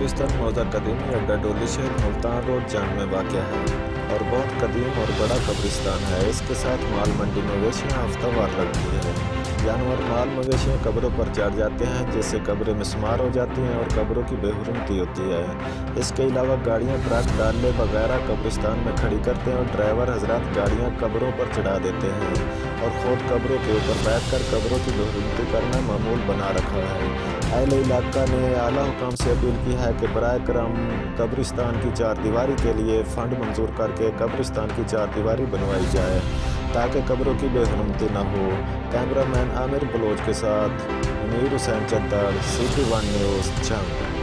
कब्रिस्तान मौजा कदीमी अड्डा डोली शहर मुल्तान रोड जंग में वाक़ है और बहुत कदीम और बड़ा कब्रिस्तान है। इसके साथ माल मंडी मवेशियाँ हफ्तावार लगती है। जानवर माल मवेशियाँ कब्रों पर चढ़ जाते हैं, जिससे कब्रें मिस्मार हो जाती हैं और कब्रों की बेहुरमती होती है। इसके अलावा गाड़ियाँ ट्रक डाले वगैरह कब्रिस्तान में खड़ी करते हैं और ड्राइवर हजरात गाड़ियाँ कब्रों पर चढ़ा देते हैं और ख़ुद कब्रों के ऊपर बैठकर कब्रों की बेहुरमती करना मामूल बना रखा है। अहले इलाका ने आला हुकाम से अपील की है कि बराए करम कब्रिस्तान की चारदीवारी के लिए फ़ंड मंजूर करके कब्रिस्तान की चारदीवारी बनवाई जाए ताकि कब्रों की बेहुरमती न हो। कैमरामैन आमिर बलोच के साथ मीर हुसैन चद्दड़, CP1 न्यूज़ जंग।